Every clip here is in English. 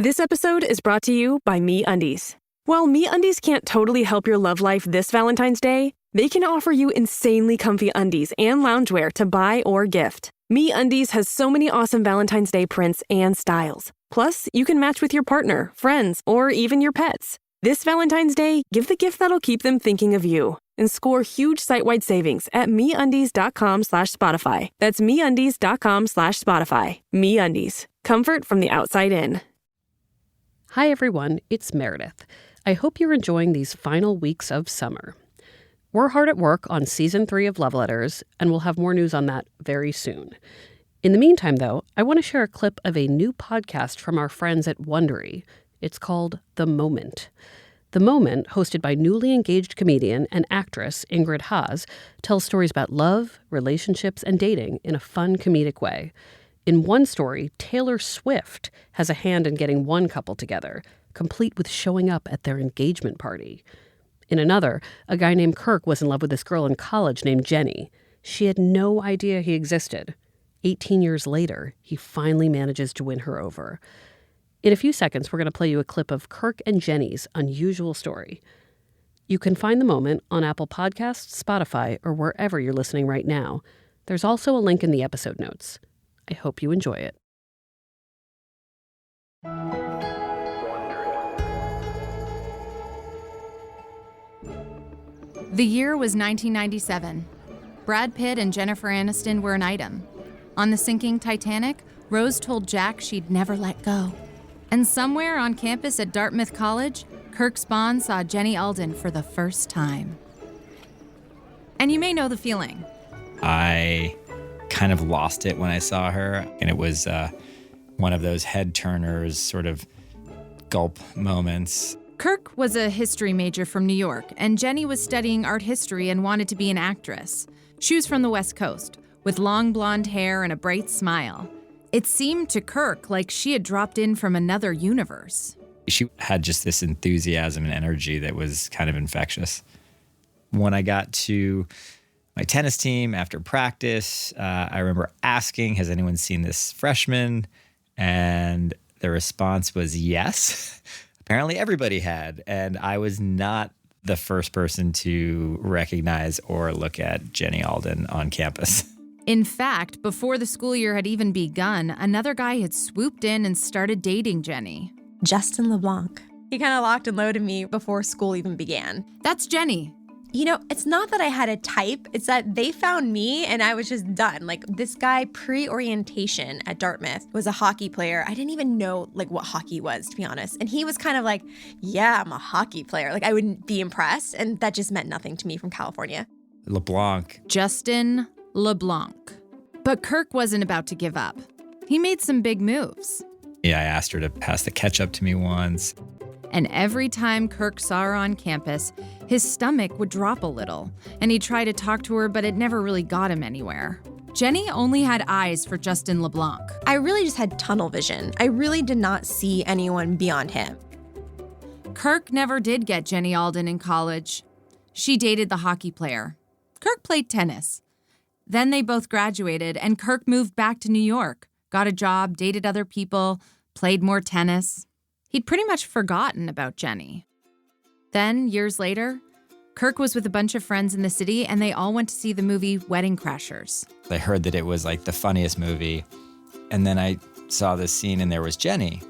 This episode is brought to you by MeUndies. While MeUndies can't totally help your love life this Valentine's Day, they can offer you insanely comfy undies and loungewear to buy or gift. MeUndies has so many awesome Valentine's Day prints and styles. Plus, you can match with your partner, friends, or even your pets. This Valentine's Day, give the gift that'll keep them thinking of you and score huge site-wide savings at MeUndies.com/Spotify. That's MeUndies.com/Spotify. MeUndies. Comfort from the outside in. Hi, everyone. It's Meredith. I hope you're enjoying these final weeks of summer. We're hard at work on Season 3 of Love Letters, and we'll have more news on that very soon. In the meantime, though, I want to share a clip of a new podcast from our friends at Wondery. It's called The Moment. The Moment, hosted by newly engaged comedian and actress Ingrid Haas, tells stories about love, relationships, and dating in a fun, comedic way. In one story, Taylor Swift has a hand in getting one couple together, complete with showing up at their engagement party. In another, a guy named Kirk was in love with this girl in college named Jenny. She had no idea he existed. 18 years later, he finally manages to win her over. In a few seconds, we're going to play you a clip of Kirk and Jenny's unusual story. You can find The Moment on Apple Podcasts, Spotify, or wherever you're listening right now. There's also a link in the episode notes. I hope you enjoy it. The year was 1997. Brad Pitt and Jennifer Aniston were an item. On the sinking Titanic, Rose told Jack she'd never let go. And somewhere on campus at Dartmouth College, Kirk Spahn saw Jenny Alden for the first time. And you may know the feeling. I kind of lost it when I saw her, and it was one of those head turners, sort of gulp moments. Kirk was a history major from New York, and Jenny was studying art history and wanted to be an actress. She was from the West Coast, with long blonde hair and a bright smile. It seemed to Kirk like she had dropped in from another universe. She had just this enthusiasm and energy that was kind of infectious. When I got to my tennis team after practice, I remember asking, has anyone seen this freshman? And the response was yes. Apparently everybody had, and I was not the first person to recognize or look at Jenny Alden on campus. In fact, before the school year had even begun, another guy had swooped in and started dating Jenny. Justin LeBlanc. He kind of locked and loaded me before school even began. That's Jenny. You know, it's not that I had a type, it's that they found me and I was just done. Like, this guy pre-orientation at Dartmouth was a hockey player. I didn't even know what hockey was, to be honest. And he was kind of like, yeah, I'm a hockey player. I wouldn't be impressed. And that just meant nothing to me from California. LeBlanc. Justin LeBlanc. But Kirk wasn't about to give up. He made some big moves. Yeah, I asked her to pass the ketchup to me once. And every time Kirk saw her on campus, his stomach would drop a little, and he'd try to talk to her, but it never really got him anywhere. Jenny only had eyes for Justin LeBlanc. I really just had tunnel vision. I really did not see anyone beyond him. Kirk never did get Jenny Alden in college. She dated the hockey player. Kirk played tennis. Then they both graduated, and Kirk moved back to New York, got a job, dated other people, played more tennis. He'd pretty much forgotten about Jenny. Then, years later, Kirk was with a bunch of friends in the city, and they all went to see the movie Wedding Crashers. I heard that it was the funniest movie, and then I saw this scene and there was Jenny.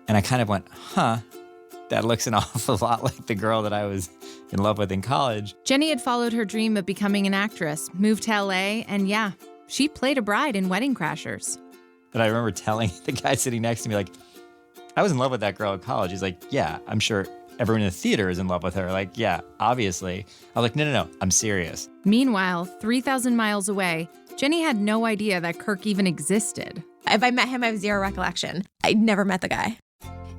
And I kind of went, that looks an awful lot like the girl that I was in love with in college. Jenny had followed her dream of becoming an actress, moved to LA, and yeah, she played a bride in Wedding Crashers. But I remember telling the guy sitting next to me, I was in love with that girl at college. He's like, yeah, I'm sure everyone in the theater is in love with her. Yeah, obviously. I was like, no, I'm serious. Meanwhile, 3,000 miles away, Jenny had no idea that Kirk even existed. If I met him, I have zero recollection. I'd never met the guy.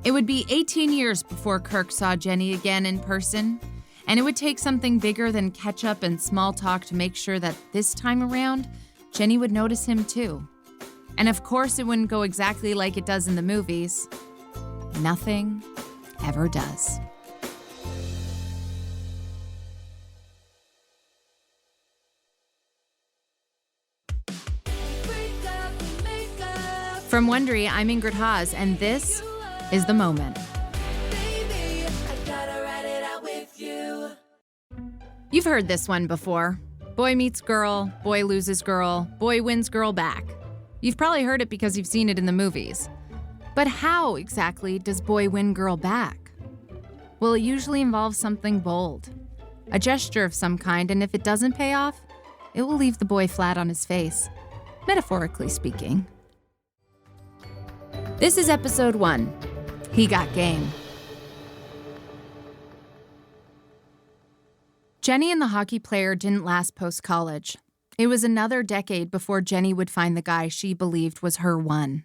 It would be 18 years before Kirk saw Jenny again in person, and it would take something bigger than ketchup and small talk to make sure that this time around, Jenny would notice him too. And of course, it wouldn't go exactly like it does in the movies. Nothing ever does. From Wondery, I'm Ingrid Haas, and this is the moment. Baby, I gotta ride it out with you. You've heard this one before. Boy meets girl, boy loses girl, boy wins girl back. You've probably heard it because you've seen it in the movies. But how exactly does boy win girl back? Well, it usually involves something bold. A gesture of some kind, and if it doesn't pay off, it will leave the boy flat on his face, metaphorically speaking. This is episode 1. He Got Game. Jenny and the hockey player didn't last post-college. It was another decade before Jenny would find the guy she believed was her one.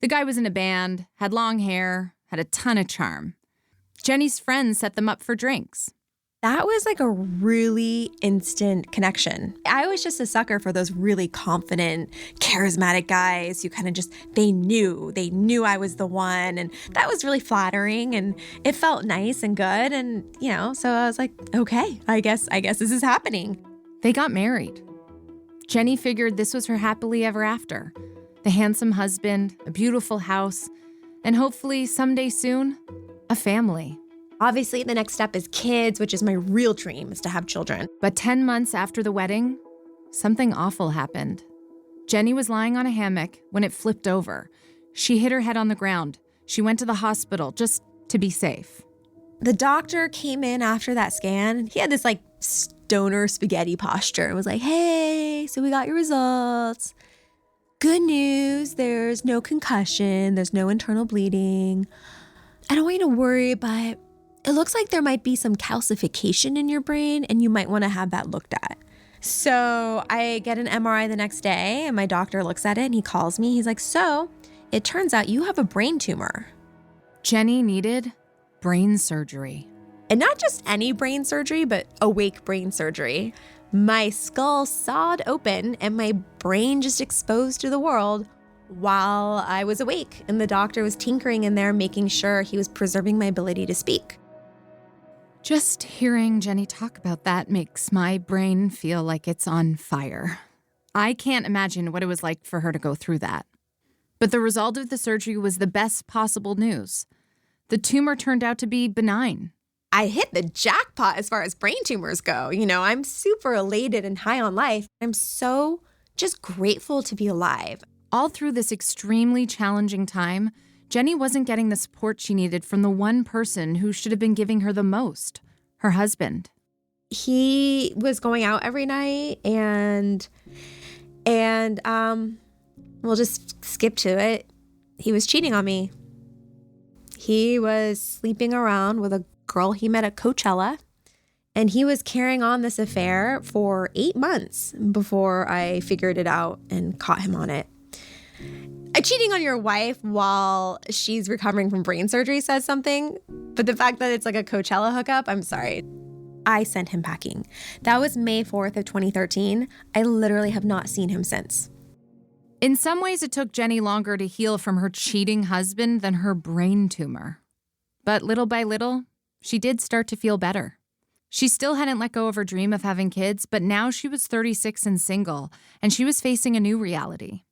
The guy was in a band, had long hair, had a ton of charm. Jenny's friends set them up for drinks. That was like a really instant connection. I was just a sucker for those really confident, charismatic guys who kind of just, they knew I was the one. And that was really flattering and it felt nice and good. And, so I was like, okay, I guess this is happening. They got married. Jenny figured this was her happily ever after. The handsome husband, a beautiful house, and hopefully someday soon, a family. Obviously, the next step is kids, which is my real dream, is to have children. But 10 months after the wedding, something awful happened. Jenny was lying on a hammock when it flipped over. She hit her head on the ground. She went to the hospital just to be safe. The doctor came in after that scan. He had this stoner spaghetti posture and was like, hey, so we got your results. Good news, there's no concussion, there's no internal bleeding. I don't want you to worry, but it looks like there might be some calcification in your brain and you might want to have that looked at. So I get an MRI the next day and my doctor looks at it and he calls me. He's like, so it turns out you have a brain tumor. Jenny needed brain surgery. And not just any brain surgery, but awake brain surgery. My skull sawed open and my brain just exposed to the world while I was awake. And the doctor was tinkering in there, making sure he was preserving my ability to speak. Just hearing Jenny talk about that makes my brain feel like it's on fire. I can't imagine what it was like for her to go through that. But the result of the surgery was the best possible news. The tumor turned out to be benign. I hit the jackpot as far as brain tumors go. I'm super elated and high on life. I'm so just grateful to be alive. All through this extremely challenging time, Jenny wasn't getting the support she needed from the one person who should have been giving her the most, her husband. He was going out every night and we'll just skip to it. He was cheating on me. He was sleeping around with a girl he met at Coachella, and he was carrying on this affair for 8 months before I figured it out and caught him on it. Cheating on your wife while she's recovering from brain surgery says something, but the fact that it's like a Coachella hookup, I'm sorry. I sent him packing. That was May 4th of 2013. I literally have not seen him since. In some ways, it took Jenny longer to heal from her cheating husband than her brain tumor. But little by little, she did start to feel better. She still hadn't let go of her dream of having kids, but now she was 36 and single, and she was facing a new reality.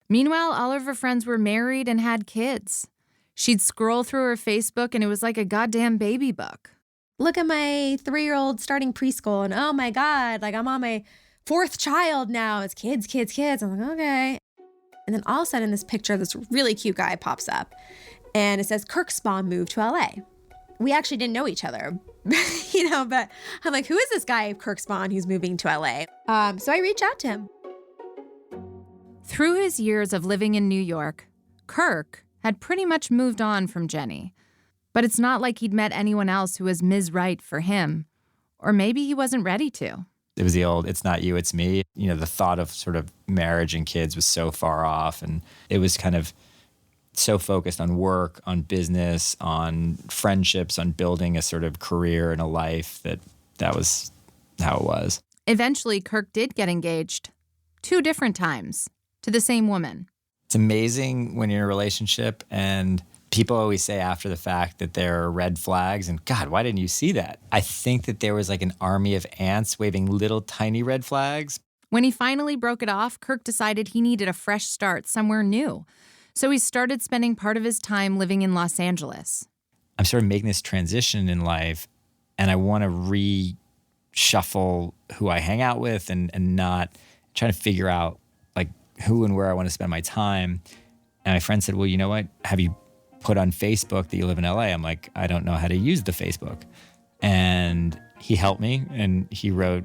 Meanwhile, all of her friends were married and had kids. She'd scroll through her Facebook, and it was like a goddamn baby book. Look at my 3-year-old starting preschool, and oh my God, I'm on my 4th child now. It's kids. I'm like, okay. And then all of a sudden, this picture of this really cute guy pops up, and it says, Kirk Spawn moved to LA. We actually didn't know each other, but I'm like, who is this guy, Kirk Spawn, who's moving to LA? So I reached out to him. Through his years of living in New York, Kirk had pretty much moved on from Jenny. But it's not like he'd met anyone else who was Ms. Right for him. Or maybe he wasn't ready to. It was the old, it's not you, it's me. The thought of sort of marriage and kids was so far off. And it was kind of so focused on work, on business, on friendships, on building a sort of career and a life that was how it was. Eventually, Kirk did get engaged 2 different times to the same woman. It's amazing when you're in a relationship and people always say after the fact that there are red flags and God, why didn't you see that? I think that there was like an army of ants waving little tiny red flags. When he finally broke it off, Kirk decided he needed a fresh start somewhere new. So he started spending part of his time living in Los Angeles. I'm sort of making this transition in life, and I want to reshuffle who I hang out with and not trying to figure out like who and where I want to spend my time. And my friend said, well, you know what? Have you put on Facebook that you live in LA? I'm like, I don't know how to use the Facebook. And he helped me, and he wrote,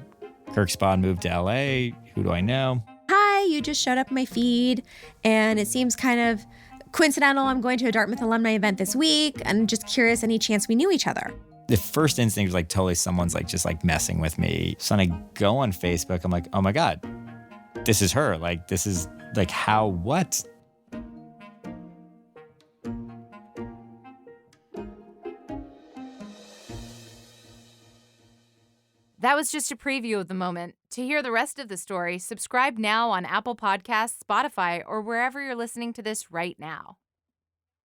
Kirk Spawn moved to LA. Who do I know? Hi, you just showed up in my feed, and it seems kind of coincidental. I'm going to a Dartmouth alumni event this week. I'm just curious, any chance we knew each other? The first instinct was like totally someone's like just like messing with me. So when I go on Facebook, I'm like, oh my God, this is her. Like, this is like how, what? That was just a preview of the moment. To hear the rest of the story, subscribe now on Apple Podcasts, Spotify, or wherever you're listening to this right now.